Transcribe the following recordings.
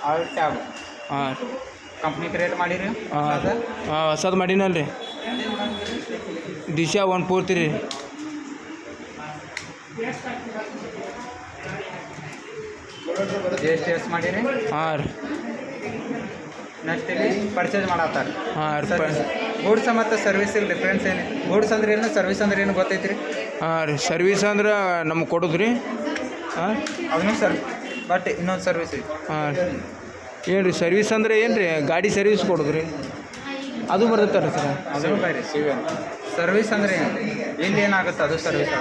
All tab ಹಾಂ company create ಮಾಡಿರಿ ಹಾಂ ಹಾಂ ಹೊಸದು ಮಾಡೀನಲ್ರಿ ದಿಶಾ 143 ರೀ. GST ಎಸ್ ಮಾಡಿರಿ. ಹಾಂ ರೀ. ನೆಕ್ಸ್ಟ್ ಇಲ್ಲಿ ಪರ್ಚೇಸ್ ಮಾಡತ್ತಾರೆ. ಹಾಂ ರೀ. ಗೂಡ್ಸ್ ಮತ್ತು ಸರ್ವಿಸಿಗೆ ಡಿಫ್ರೆನ್ಸ್ ಏನು? ಗೂಡ್ಸ್ ಅಂದ್ರೆ ಏನು, ಸರ್ವಿಸ್ ಅಂದ್ರೆ ಏನು ಗೊತ್ತೈತಿ ರೀ? ಹಾಂ ರೀ. ಸರ್ವಿಸ್ ಅಂದ್ರೆ ನಮ್ಗೆ ಕೊಡೋದು ರೀ. ಹಾಂ ಅದನ್ನು ಬಟ್ ಇನ್ನೊಂದು ಸರ್ವಿಸ್ ಐತಿ. ಹಾಂ ರೀ. ಏನು ರೀ ಸರ್ವಿಸ್ ಅಂದ್ರೆ ಏನು ರೀ? ಗಾಡಿ ಸರ್ವಿಸ್ ಕೊಡೋದು ರೀ, ಅದು ಬರ್ತೈತೆ ಸರ್. ಅದು ಬೇರೆ ಸರ್ವಿಸ್ ಅಂದ್ರೆ ಏನು? ಇಲ್ಲಿ ಏನಾಗುತ್ತೆ ಅದು ಸರ್ವಿಸ್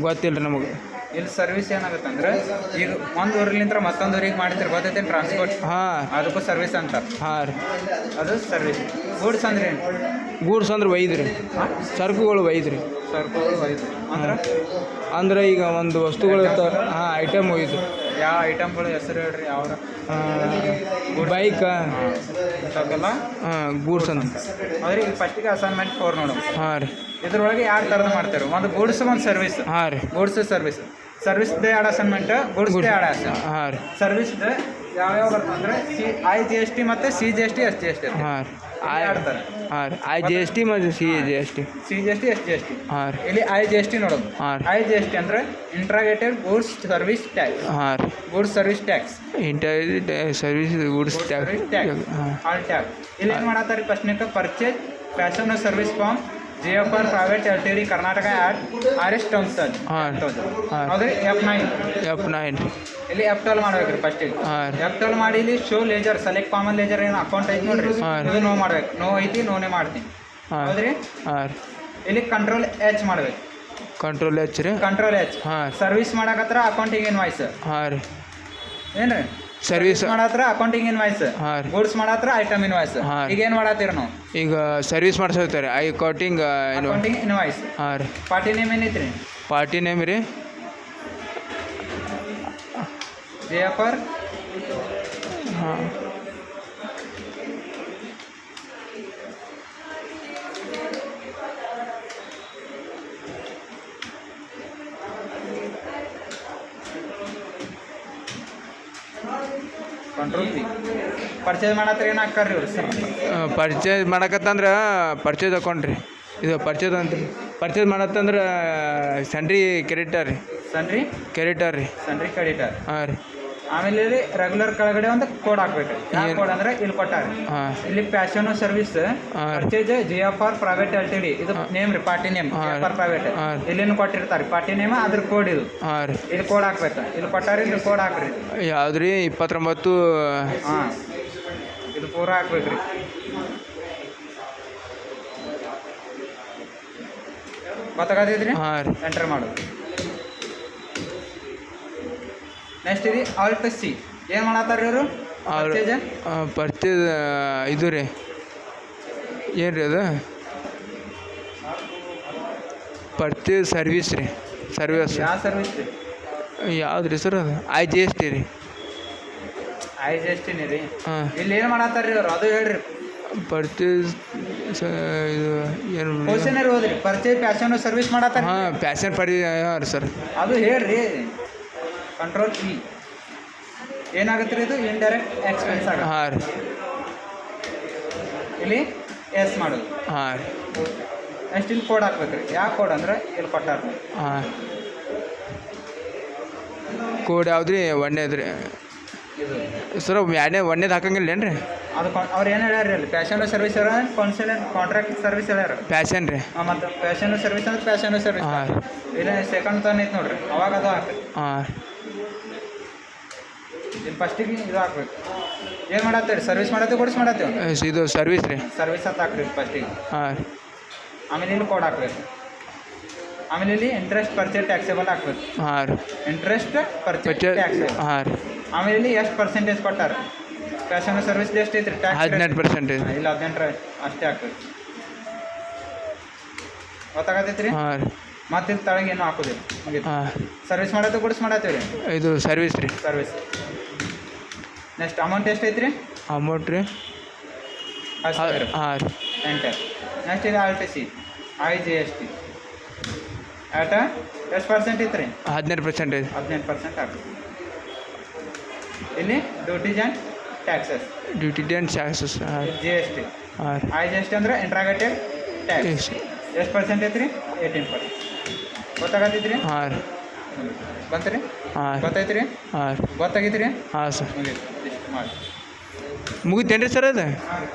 ಗೊತ್ತಿಲ್ಲ ರೀ ನಮಗೆ. ಇಲ್ಲಿ ಸರ್ವಿಸ್ ಏನಾಗುತ್ತೆ ಅಂದ್ರೆ ಈಗ ಒಂದು ಊರಿಲಿಂದ ಮತ್ತೊಂದು ಊರಿಗೆ ಮಾಡಿದ್ರೆ ಗೊತ್ತೈತೆ ಟ್ರಾನ್ಸ್ಪೋರ್ಟ್. ಹಾಂ ಅದಕ್ಕೂ ಸರ್ವಿಸ್ ಅಂತಾರೆ. ಹಾಂ ರೀ. ಅದು ಸರ್ವಿಸ್. ಗೂಡ್ಸ್ ಅಂದ್ರೆ ಏನು? ಗೂಡ್ಸ್ ಅಂದ್ರೆ ಒಯ್ದು ರೀ, ಸರಕುಗಳು ಒಯ್ದು ರೀ. ಸರಕುಗಳು ಒಯ್ದು ಅಂದ್ರೆ ಈಗ ಒಂದು ವಸ್ತುಗಳು ಇರ್ತಾವೆ. ಹಾಂ ಐಟಮ್ ಒಯ್ದು. ಯಾವ ಐಟಮ್ಗಳು ಹೆಸರು ಹೇಳ್ರಿ? ಯಾವ ಬೈಕ್ ಇಂಥವೆಲ್ಲ ಗೂಡ್ಸ್ ಅಂತ. ಅಂದ್ರೆ ಈಗ ಫಸ್ಟಿಗೆ ಅಸೈನ್ಮೆಂಟ್ 4 ನೋಡೋಣ. ಹಾಂ ರೀ. ಇದ್ರೊಳಗೆ ಎರಡು ಥರದ ಮಾಡ್ತಾರೆ. ಒಂದು ಗೂಡ್ಸ್, ಒಂದು ಸರ್ವಿಸ್. ಹಾಂ ರೀ. Goods service. ಸರ್ವಿಸ್ದೇ ಎರಡು ಅಸೈನ್ಮೆಂಟ್, ಗೂಡ್ಸ್ದೇ ಎರಡು ಅಸೈನ್ಮೆಂಟ್. ಹಾಂ ರೀ. ಸರ್ವಿಸ್ದು ಯಾವ್ಯಾವ ಬರ್ತಂದ್ರೆ IGST ಮತ್ತು CGST SGST. ಹಾಂ ರೀ. ಆಡ್ತಾರೆ. ಹಾಂ ರೀ. IGST ಮತ್ತು CGST. CGST SGST. ಹಾಂ ರೀ. ಇಲ್ಲಿ IGST ನೋಡೋದು. ಹಾಂ ರೀ. IGST ಅಂದ್ರೆ ಇಂಟ್ರಾಗೇಟೆಡ್ ಗೂಡ್ಸ್ ಸರ್ವಿಸ್ ಟ್ಯಾಕ್ಸ್. ಹಾಂ ರೀ. Goods service tax. Service goods tax. All tax. ಇಲ್ಲಿ ಏನು ಮಾಡತ್ತಾರೆ? ಫಸ್ಟ್ನೇಕ purchase passenger service form GFR private LTD Karnataka at RS 1000. ಹೌದ್ರಿ. F9. ಇಲ್ಲಿ F12 ಮಾಡ್ಬೇಕ್ರಿ ಫಸ್ಟಿಗೆ. F12 ಮಾಡಿ ಇಲ್ಲಿ show laser select common laser ಏನು ಅಕೌಂಟ್ ಐತಿ ನೋಡ್ರಿ, ಇದು ನೋ ಮಾಡ್ಬೇಕು. ನೋ ಐತಿ, ನೋನೇ ಮಾಡ್ತೀನಿ. ಹೌದ್ರಿ. ಇಲ್ಲಿ ಕಂಟ್ರೋಲ್ H ಮಾಡ್ಬೇಕು. ಕಂಟ್ರೋಲ್ H ರೀ. Control H. ಸರ್ವಿಸ್ ಮಾಡಕತ್ರ ಅಕೌಂಟಿಂಗ್ ಇನ್ವಾಯ್ಸ್. ಹಾಂ ರೀ. ಏನ್ರಿ? ಸರ್ವಿಸ್ ಮಾಡತ್ರ ಅಕೌಂಟಿಂಗ್ ಇನ್ವಾಯ್ಸ್. ಗೂಡ್ಸ್ ಮಾಡತ್ರ ಐಟಮ್ ಇನ್ವಾಯ್ಸ್. ಈಗ ಏನು ಮಾಡತ್ತೀರಿ ನಾವು? ಈಗ ಸರ್ವಿಸ್ ಮಾಡಿಸ್ತಾರೆ ಅಕೌಂಟಿಂಗ್ ಇನ್ವಾಯ್ಸ್. ಹಾಂ ರೀ. ಪಾರ್ಟಿ ನೇಮ್ ಏನೈತ್ರಿ? ಪಾರ್ಟಿ ನೇಮ್ ರೀ GFR. ಹಾಂ. Control P. ಪರ್ಚೇಸ್ ಮಾಡತ್ರ ಏನು ಹಾಕ್ತಾರ್ರಿ ಇವ್ರು? ಪರ್ಚೇಸ್ ಮಾಡಕತ್ತಂದ್ರೆ ಪರ್ಚೇಸ್ ಅಕೌಂಟ್ ರೀ. ಇದು ಪರ್ಚೇಸ್ ಅಂತ ರೀ. ಪರ್ಚೇಸ್ ಮಾಡತ್ತಂದ್ರೆ ಸನ್ರಿ ಕ್ರೆಡಿಟರ್ ರೀ. ಸನ್ರಿ ಕ್ರೆಡಿಟರ್ ರೀ. Sundry creditor. ಹಾಂ ರೀ. ಆಮೇಲೆ ಇಲ್ಲಿ ರೆಗ್ಯುಲರ್ ಕೆಳಗಡೆ ಒಂದು ಕೋಡ್ ಹಾಕ್ಬೇಕು. ಯಾವ ಕೋಡ್ ಅಂದ್ರೆ ಇಲ್ಲಿ ಕೊಟ್ಟಾರೆ. ಇಲ್ಲಿ passion service purchase GFR private LTD. ಇದು ನೇಮ್ ರೀ, ಪಾರ್ಟಿ ನೇಮ್ GFR ಪ್ರೈವೇಟ್. ಇಲ್ಲಿನ ಕೊಟ್ಟಿರ್ತಾರೆ ಪಾರ್ಟಿ ನೇಮ್, ಅದ್ರ ಕೋಡ್ ಇದು. ಇಲ್ಲಿ ಕೋಡ್ ಹಾಕ್ಬೇಕು. ಇಲ್ಲಿ ಕೊಟ್ಟಾರೆ, ಇಲ್ಲಿ ಕೋಡ್ ಹಾಕ್ರಿ. ಯಾವ್ದು ರೀ? 29. ಹಾಂ, ಇದು ಪೂರ ಹಾಕ್ಬೇಕ್ರಿ. ಗೊತ್ತಾಗತ್ತೈತ್ರಿ? ಹಾಂ ರೀ. ಎಂಟರ್ ಮಾಡೋದು. ನೆಕ್ಸ್ಟ್ ಇದು Alt C. ಏನು ಮಾಡತ್ತಾರ ಇವರು? ಪರ್ಚೇಸ್ ಇದು ರೀ. ಏನು ರೀ ಅದು? ಪರ್ಚೇಸ್ ಸರ್ವಿಸ್ ರೀ. ಸರ್ವಿಸ್. ಯಾವ ಸರ್ವಿಸ್ ರೀ? ಯಾವ್ದು ರೀ ಸರ್? ಅದು IGST ರೀ. IGST ರೀ. ಇಲ್ಲಿ ಏನು ಮಾಡತ್ತಾರ ರೀ ಅವರು? ಅದು ಹೇಳ್ರಿ. ಪರ್ಚೇಸ್ ಇದು ಏನು ಕ್ವಶನರ್ ಓದ್ರಿ. ಪರ್ಚೇಸ್ ಪ್ಯಾಷನ್ ಸರ್ವಿಸ್ ಮಾಡತ್ತಾರ. ಹಾಂ, ಪ್ಯಾಷನ್ ಹಾಂ ಸರ್. ಅದು ಹೇಳ್ರಿ. Control P. ಏನಾಗುತ್ತೆ ರೀ? ಇದು ಇಂಡೈರೆಕ್ಟ್ ಎಕ್ಸ್ಪೆನ್ಸ್ ಆಗುತ್ತೆ. ಹಾಂ ರೀ. ಇಲ್ಲಿ S ಮಾಡೋದು. ಹಾಂ ರೀ. ನೆಕ್ಸ್ಟ್ ಇಲ್ಲಿ ಕೋಡ್ ಹಾಕ್ಬೇಕ್ರಿ. ಯಾವ ಕೋಡ್ ಅಂದ್ರೆ ಇಲ್ಲಿ ಕೊಟ್ಟಾರ. ಹಾಂ. ಕೋಡ್ ಯಾವ್ದು ರೀ? ಒಂದೇದು ರೀ ಸರ್. ಒಂದೇದು ಹಾಕಂಗಿಲ್ಲ ಏನು ರೀ? ಅದು ಅವ್ರು ಏನು ಹೇಳ್ಯಾರ ಅಲ್ಲಿ? ಪ್ಯಾಷನ್ ಸರ್ವಿಸ್ ಕಾಂಟ್ರಾಕ್ಟ್ ಸರ್ವಿಸ್ ಹೇಳ್ಯಾರ. ಪ್ಯಾಷನ್ ರೀ. ಮತ್ತು ಪ್ಯಾಷನ್ ಸರ್ವಿಸ್ ಅಂದ್ರೆ ಪ್ಯಾಷನ್ ಸರ್ವಿಸ್. ಹಾಂ. ಇಲ್ಲ ಸೆಕೆಂಡ್ ತಾನೆ ಐತೆ ನೋಡ್ರಿ, ಅವಾಗ ಅದು ಹಾಕ್ರಿ. ಹಾಂ. ಇಲ್ಲಿ ಫಸ್ಟಿಗೆ ಇದು ಹಾಕ್ಬೇಕು. ಏನು ಮಾಡತ್ತೀರಿ? Service ಮಾಡತ್ತೀವಿ, goods ಮಾಡತ್ತೀವಿ? ಇದು ಸರ್ವಿಸ್ ರೀ. ಸರ್ವಿಸ್ ಅಂತ ಹಾಕ್ರಿ ಫಸ್ಟಿಗೆ. ಹಾಂ. ಆಮೇಲೆ ಇಲ್ಲಿ ಕೋಡ್ ಹಾಕ್ಬೇಕು. ಆಮೇಲೆ ಇಲ್ಲಿ ಇಂಟ್ರೆಸ್ಟ್ ಪರ್ಚೇಸ್ ಟ್ಯಾಕ್ಸೇಬಲ್ ಹಾಕ್ಬೇಕು. ಹಾಂ ರೀ. Interest purchase taxable. ಹಾಂ ರೀ. ಆಮೇಲೆ ಇಲ್ಲಿ ಎಷ್ಟು ಪರ್ಸೆಂಟೇಜ್ ಕೊಟ್ಟಾರ? ಪ್ಯಾಷನ್ ಸರ್ವಿಸ್ ಎಷ್ಟು ಐತ್ರಿ ಟ್ಯಾಕ್ಸ್? 18%. ಇಲ್ಲ 18 ಅಷ್ಟೇ ಹಾಕ್ಬೇಕು. ಗೊತ್ತಾಗತ್ತೈತ್ರಿ? ಹಾಂ ರೀ. ಮತ್ತೆ ಇಲ್ಲಿ ತಳಗೆ ಏನು ಹಾಕೋದಿಲ್ಲ. ಹಾಂ. ಸರ್ವಿಸ್ ಮಾಡತ್ತೀವಿ, ಗೂಡ್ಸ್ ಮಾಡತ್ತೀವಿ ರೀ. ಇದು ಸರ್ವಿಸ್ ರೀ. ಸರ್ವಿಸ್. ನೆಕ್ಸ್ಟ್ ಅಮೌಂಟ್ ಎಷ್ಟು ಐತ್ರಿ? ಅಮೌಂಟ್ ರೀ ಹಾಂ ರೀ. ಎಂಟರ್. ನೆಕ್ಸ್ಟ್ ಇದು Alt C. IGST ಆಟ ಎಷ್ಟು ಪರ್ಸೆಂಟ್ ಇತ್ತು ರೀ? 18%. 18% ಹಾಕಿ. ಇಲ್ಲಿ duties and taxes. Duty and taxes. ಹಾಂ ರೀ. G S T. ಹಾಂ ರೀ. ಐ ಜಿ ಎಸ್ ಟಿ ಅಂದ್ರೆ ಇಂಟ್ರಾಗೇಟೆಡ್ ಟ್ಯಾಕ್ಸ್. ಎಷ್ಟು ಪರ್ಸೆಂಟ್ ಐತ್ರಿ? 18%. ಗೊತ್ತಾಗತ್ತೈತಿ ರೀ? ಹಾಂ ರೀ. ಬಂತು ರೀ? ಹಾಂ ಗೊತ್ತಾಯ್ತು ರೀ? ಹಾಂ ರೀ. ಗೊತ್ತಾಗೈತಿ ರೀ? ಹಾಂ ಸರ್. ಮುಗೀತು. ಇಷ್ಟು ಮಾಡಿ. ಮುಗಿತೇನು ರೀ ಸರ್ ಅದು? ಹಾಂ ರೀ.